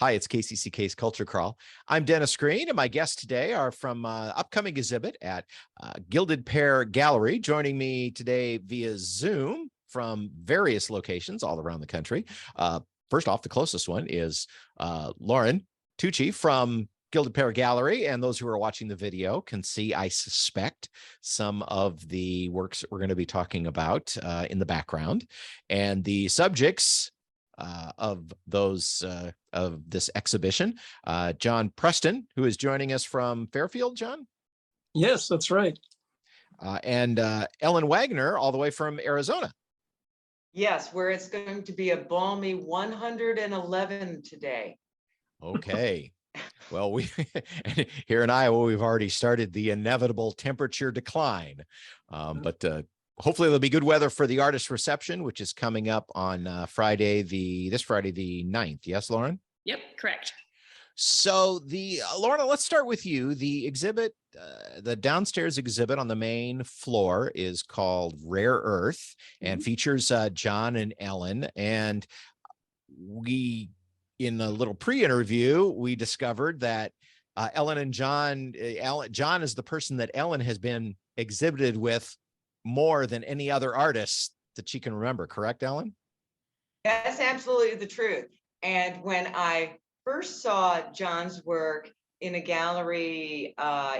Hi, it's KCCK's Culture Crawl. I'm Dennis Green, and my guests today are from upcoming exhibit at Gilded Pear Gallery. Joining me today via Zoom from various locations all around the country. First off, the closest one is Lauren Tucci from Gilded Pear Gallery, and those who are watching the video can see, I suspect, some of the works that we're going to be talking about in the background, and the subjects of this exhibition. John Preston, who is joining us from Fairfield. John? Yes, that's right. And Ellen Wagener, all the way from Arizona. Yes, where it's going to be a balmy 111 today. Okay. Well, here in Iowa, we've already started the inevitable temperature decline, but hopefully there'll be good weather for the artist reception, which is coming up on this Friday the 9th. Yes, Lauren? Yep, correct. So Lauren, let's start with you. The exhibit, the downstairs exhibit on the main floor is called Rare Earth and features John and Ellen. And in a little pre-interview, we discovered that Ellen and John is the person that Ellen has been exhibited with more than any other artist that she can remember. Correct, Ellen? That's absolutely the truth. And when I first saw John's work in a gallery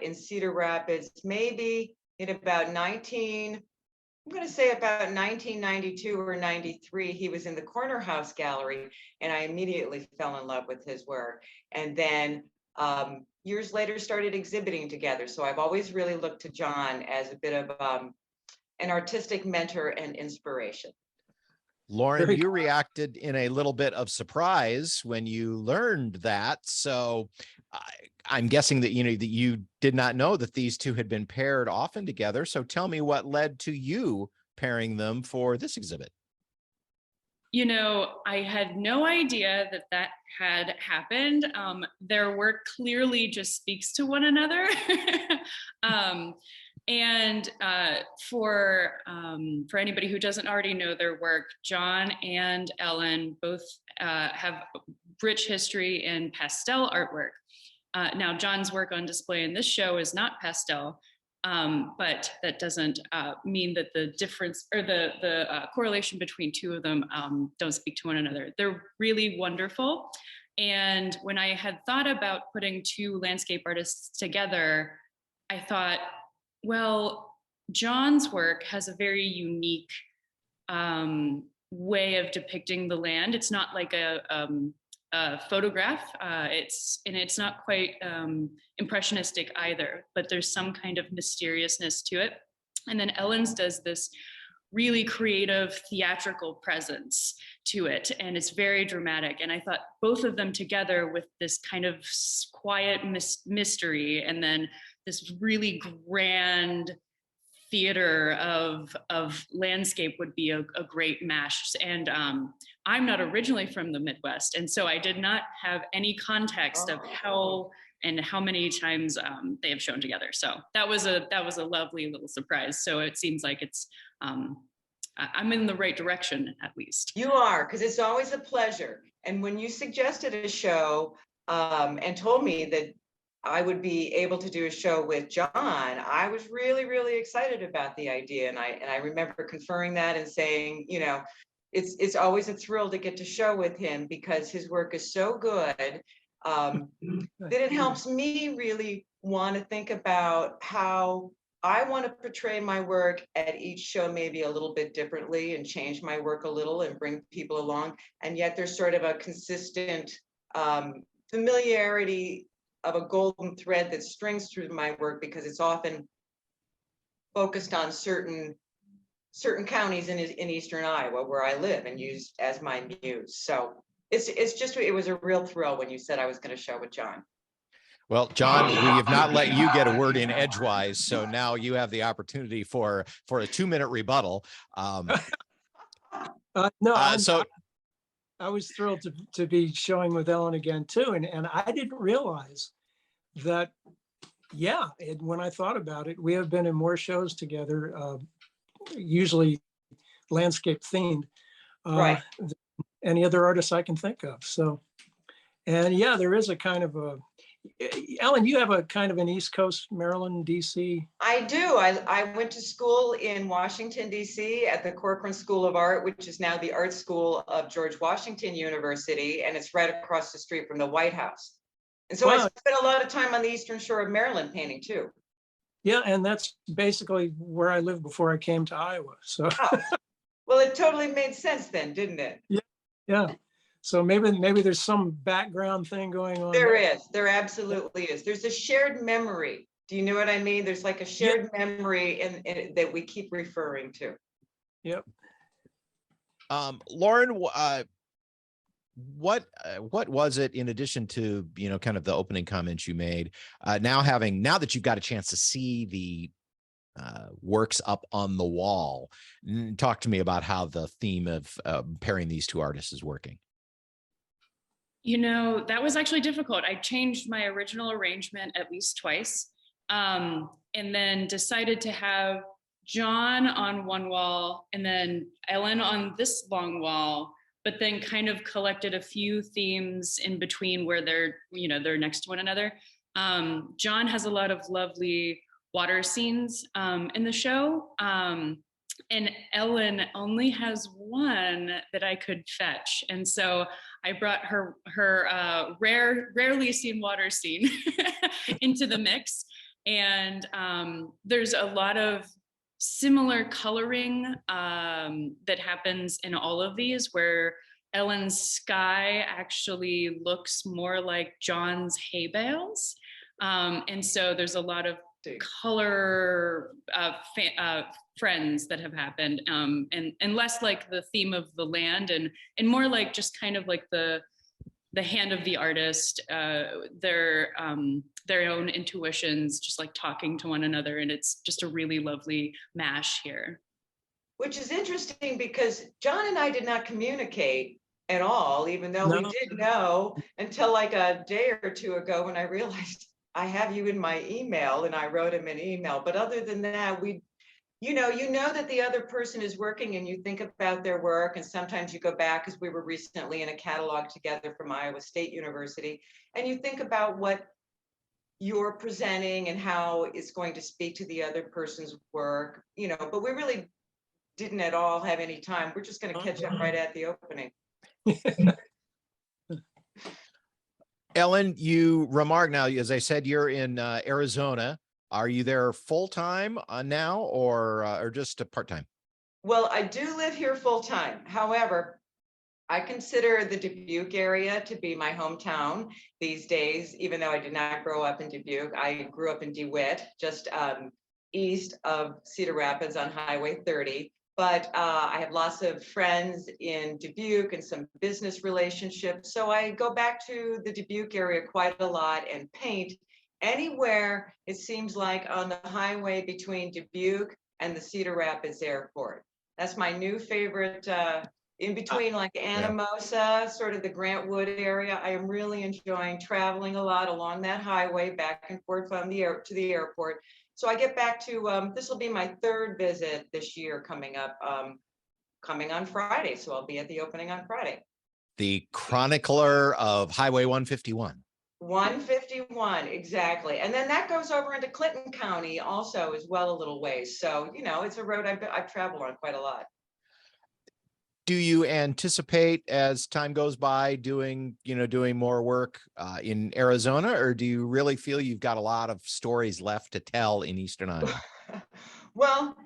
in Cedar Rapids, maybe in about 1992 or 93, he was in the Corner House Gallery, and I immediately fell in love with his work. And then years later started exhibiting together. So I've always really looked to John as a bit of an artistic mentor and inspiration. Lauren, you reacted in a little bit of surprise when you learned that. So I'm guessing that you did not know that these two had been paired often together. So tell me what led to you pairing them for this exhibit. You know, I had no idea that had happened. Their work clearly just speaks to one another. And for anybody who doesn't already know their work, John and Ellen both have rich history in pastel artwork. Now, John's work on display in this show is not pastel, but that doesn't mean that the difference or the correlation between two of them don't speak to one another. They're really wonderful. And when I had thought about putting two landscape artists together, I thought, well, John's work has a very unique way of depicting the land. It's not like a photograph. It's not quite impressionistic either, but there's some kind of mysteriousness to it. And then Ellen's does this really creative theatrical presence to it, and it's very dramatic. And I thought both of them together with this kind of quiet mystery and then this really grand theater of landscape would be a great mash. And I'm not originally from the Midwest, and so I did not have any context of how many times they have shown together. So that was a lovely little surprise. So it seems like it's I'm in the right direction, at least. You are, because it's always a pleasure. And when you suggested a show and told me that I would be able to do a show with John, I was really, really excited about the idea. And I remember conferring that and saying, you know, it's always a thrill to get to show with him because his work is so good that it helps me really want to think about how I want to portray my work at each show maybe a little bit differently and change my work a little and bring people along. And yet there's sort of a consistent familiarity of a golden thread that strings through my work because it's often focused on certain counties in Eastern Iowa where I live and used as my muse. So it was a real thrill when you said I was going to show with John. Well, John, we have not let you get a word in edgewise, so now you have the opportunity for a 2-minute rebuttal. I was thrilled to be showing with Ellen again too, and I didn't realize that. Yeah, when I thought about it, we have been in more shows together, usually landscape themed, right, than any other artist I can think of. So, And yeah, there is a kind of a, Ellen, you have a kind of an East Coast, Maryland, DC. I do. I went to school in Washington, D.C. at the Corcoran School of Art, which is now the Art School of George Washington University, and it's right across the street from the White House. And so I Wow. spent a lot of time on the Eastern Shore of Maryland painting too. Yeah, and that's basically where I lived before I came to Iowa. So Oh, well, it totally made sense then, didn't it? yeah. So maybe there's some background thing going on. There is. There absolutely is. There's a shared memory. Do you know what I mean? There's like a shared memory in that we keep referring to. Yep. Lauren, what was it, in addition to, you know, kind of the opening comments you made, now that you've got a chance to see the works up on the wall, talk to me about how the theme of pairing these two artists is working. You know, that was actually difficult. I changed my original arrangement at least twice, and then decided to have John on one wall and then Ellen on this long wall, but then kind of collected a few themes in between where they're next to one another. John has a lot of lovely water scenes in the show. And Ellen only has one that I could fetch. And so I brought her rarely seen water scene into the mix. And there's a lot of similar coloring that happens in all of these, where Ellen's sky actually looks more like John's hay bales. And so there's a lot of color friends that have happened, and less like the theme of the land, and more like just kind of like the hand of the artist, their own intuitions, just like talking to one another. And it's just a really lovely mash here. Which is interesting because John and I did not communicate at all, even though we did know until like a day or two ago when I realized I have you in my email, and I wrote him an email. But other than that, you know that the other person is working, and you think about their work, and sometimes you go back, because we were recently in a catalog together from Iowa State University, and you think about what you're presenting and how it's going to speak to the other person's work, but we really didn't at all have any time. We're just going to catch up right at the opening. Ellen, you remarked, now, as I said, you're in Arizona. Are you there full-time now, or just part-time? Well, I do live here full-time. However, I consider the Dubuque area to be my hometown these days, even though I did not grow up in Dubuque. I grew up in DeWitt, just east of Cedar Rapids on Highway 30. But I have lots of friends in Dubuque and some business relationships. So I go back to the Dubuque area quite a lot and paint anywhere, it seems like, on the highway between Dubuque and the Cedar Rapids Airport. That's my new favorite, in between like Anamosa, sort of the Grant Wood area. I am really enjoying traveling a lot along that highway back and forth from to the airport. So I get back to, this will be my third visit this year coming up, coming on Friday. So I'll be at the opening on Friday. The chronicler of Highway 151. 151, exactly. And then that goes over into Clinton County also as well, a little ways. So, it's a road I've traveled on quite a lot. Do you anticipate, as time goes by, doing more work in Arizona, or do you really feel you've got a lot of stories left to tell in Eastern Iowa? Well,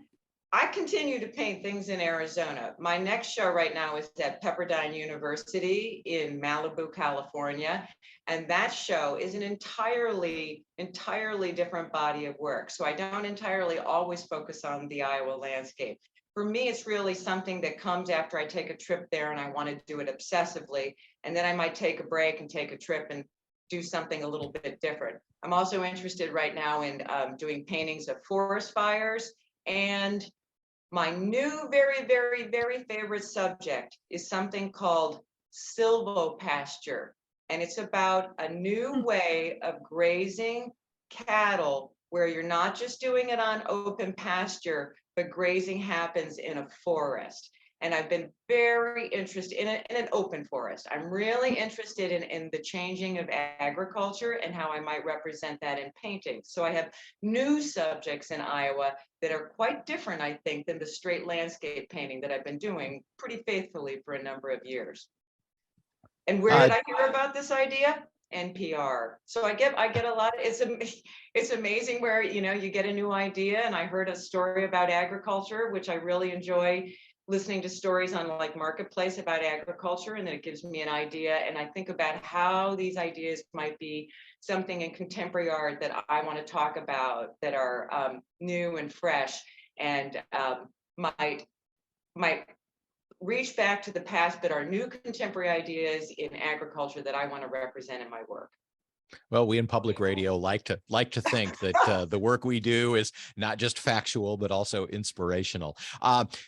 I continue to paint things in Arizona. My next show right now is at Pepperdine University in Malibu, California. And that show is an entirely different body of work. So I don't entirely always focus on the Iowa landscape. For me, it's really something that comes after I take a trip there and I want to do it obsessively. And then I might take a break and take a trip and do something a little bit different. I'm also interested right now in doing paintings of forest fires. And my new, very, very, very favorite subject is something called silvopasture. And it's about a new way of grazing cattle where you're not just doing it on open pasture, but grazing happens in a forest. And I've been very interested in an open forest. I'm really interested in the changing of agriculture and how I might represent that in painting. So I have new subjects in Iowa that are quite different, I think, than the straight landscape painting that I've been doing pretty faithfully for a number of years. And where did I hear about this idea? NPR. So I get a lot. It's amazing where, you know, you get a new idea. And I heard a story about agriculture, which I really enjoy listening to stories on like Marketplace about agriculture, and then it gives me an idea. And I think about how these ideas might be something in contemporary art that I want to talk about that are new and fresh, and might reach back to the past, but are new contemporary ideas in agriculture that I want to represent in my work. Well, we in public radio like to think that the work we do is not just factual, but also inspirational.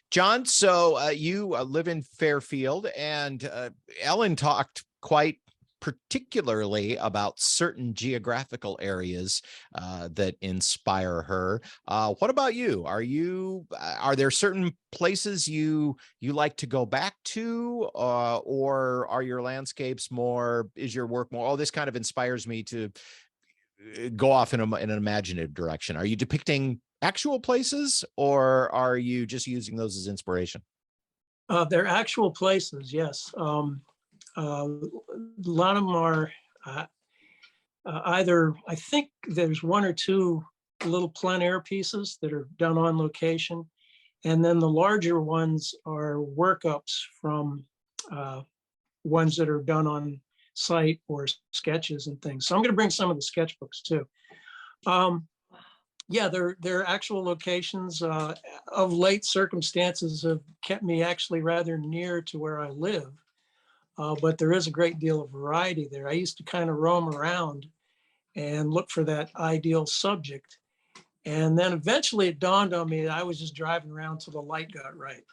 John, so you live in Fairfield, and Ellen talked quite particularly about certain geographical areas that inspire her. What about you? Are there certain places you like to go back to, or are your landscapes more, is your work more, oh, this kind of inspires me to go off in an imaginative direction? Are you depicting actual places, or are you just using those as inspiration? They're actual places, yes. A lot of them are either, I think there's one or two little plein air pieces that are done on location. And then the larger ones are workups from ones that are done on site, or sketches and things. So I'm going to bring some of the sketchbooks too. Yeah, they're actual locations. Of late, circumstances have kept me actually rather near to where I live. But there is a great deal of variety there. I used to kind of roam around and look for that ideal subject. And then eventually it dawned on me that I was just driving around till the light got right.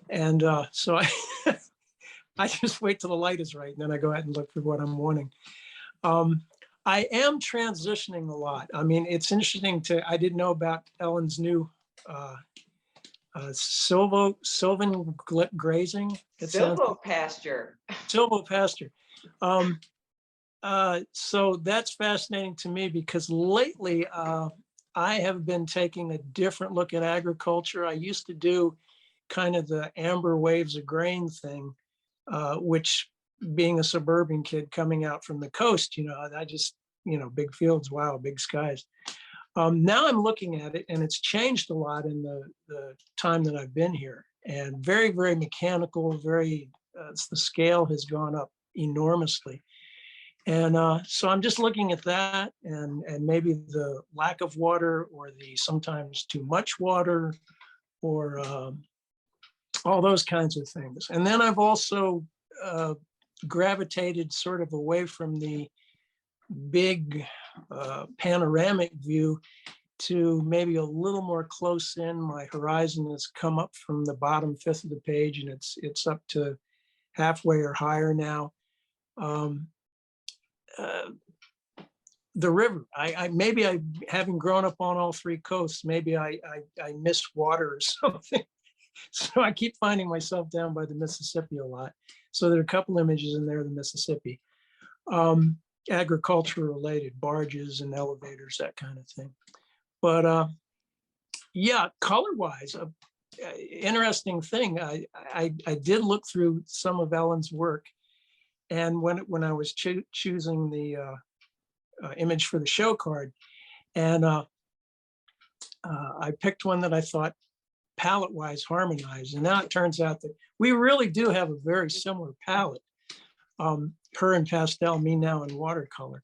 And so I just wait till the light is right, and then I go out and look for what I'm wanting. I am transitioning a lot. I mean, it's interesting I didn't know about Ellen's new sylvan grazing. Silvopasture. Silvopasture. So that's fascinating to me, because lately I have been taking a different look at agriculture. I used to do kind of the amber waves of grain thing, which, being a suburban kid coming out from the coast, you know, I just, you know, big fields, wow, big skies. Now I'm looking at it, and it's changed a lot in the time that I've been here, and very, very mechanical, the scale has gone up enormously. And so I'm just looking at that, and maybe the lack of water, or the sometimes too much water, or all those kinds of things. And then I've also gravitated sort of away from the big panoramic view to maybe a little more close in. My horizon has come up from the bottom fifth of the page, and it's up to halfway or higher now. The river, maybe having grown up on all three coasts, maybe I miss water or something. So I keep finding myself down by the Mississippi a lot. So there are a couple images in there of the Mississippi. Agriculture related, barges and elevators, that kind of thing. But yeah, color wise, interesting thing. I did look through some of Ellen's work, and when I was choosing the image for the show card, and I picked one that I thought palette wise harmonized, and now it turns out that we really do have a very similar palette. Her in pastel, me now in watercolor.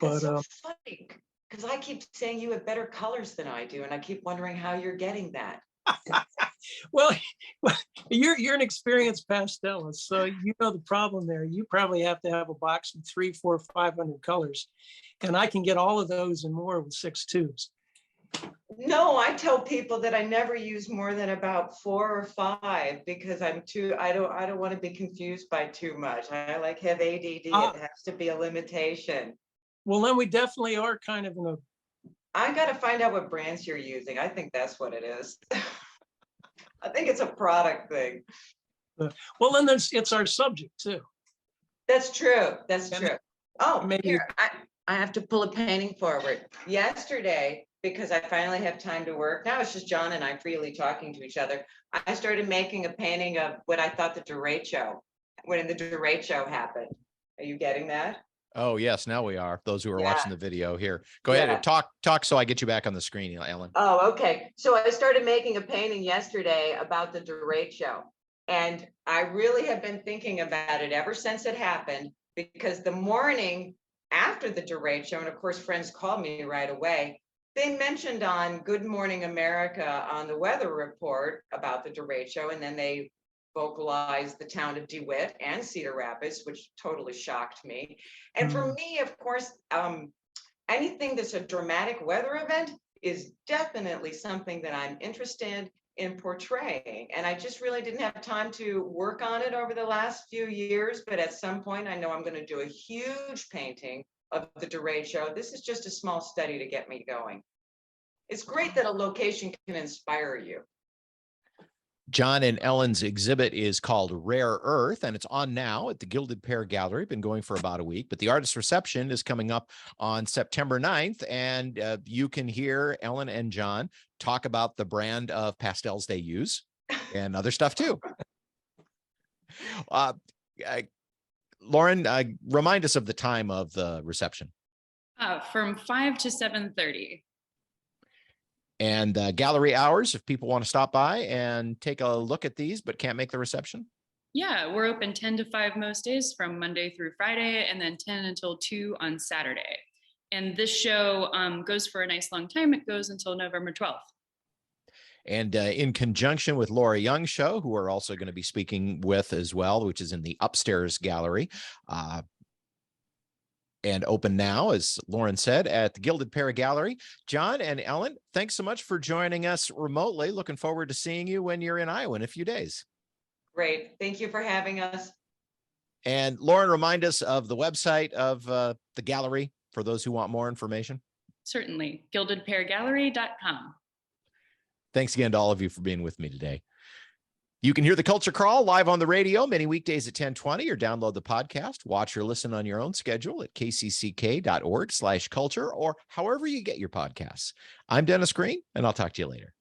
But that's so funny, because I keep saying you have better colors than I do, and I keep wondering how you're getting that. well, you're an experienced pastelist, so you know the problem there. You probably have to have a box of 300, 400, 500 colors, and I can get all of those and more with 6 tubes. No, I tell people that I never use more than about 4 or 5, because I don't want to be confused by too much. I like have ADD. It has to be a limitation. Well, then we definitely are kind of in a. I got to find out what brands you're using. I think that's what it is. I think it's a product thing. Well, then it's our subject too. That's true. That's And true. Oh, maybe- here, I have to pull a painting forward. Yesterday, because I finally have time to work, now it's just John and I freely talking to each other. I started making a painting of what I thought the derecho, when the derecho happened. Are you getting that? Oh, yes, now we are. Those who are Yeah. watching the video here. Go Yeah. ahead and talk so I get you back on the screen, Ellen. Oh, okay. So I started making a painting yesterday about the derecho. And I really have been thinking about it ever since it happened, because the morning after the derecho, and of course, friends called me right away, they mentioned on Good Morning America on the weather report about the derecho, and then they vocalized the town of DeWitt and Cedar Rapids, which totally shocked me. And for me, of course, anything that's a dramatic weather event is definitely something that I'm interested in portraying. And I just really didn't have time to work on it over the last few years, but at some point I know I'm going to do a huge painting of the derecho. This is just a small study to get me going. It's great that a location can inspire you. John and Ellen's exhibit is called Rare Earth, and it's on now at the Gilded Pear Gallery. Been going for about a week, but the artist reception is coming up on September 9th, and you can hear Ellen and John talk about the brand of pastels they use and other stuff too. Lauren, remind us of the time of the reception. From 5 to 7:30. And gallery hours, if people want to stop by and take a look at these but can't make the reception. Yeah, we're open 10 to 5 most days from Monday through Friday, and then 10 until 2 on Saturday. And this show goes for a nice long time. It goes until November 12th. And in conjunction with Laura Young's show, who we're also going to be speaking with as well, which is in the upstairs gallery. And open now, as Lauren said, at the Gilded Pear Gallery. John and Ellen, thanks so much for joining us remotely. Looking forward to seeing you when you're in Iowa in a few days. Great. Thank you for having us. And Lauren, remind us of the website of the gallery for those who want more information. Certainly, gildedpeargallery.com. Thanks again to all of you for being with me today. You can hear the Culture Crawl live on the radio many weekdays at 10:20, or download the podcast, watch or listen on your own schedule at kcck.org/culture, or however you get your podcasts. I'm Dennis Green, and I'll talk to you later.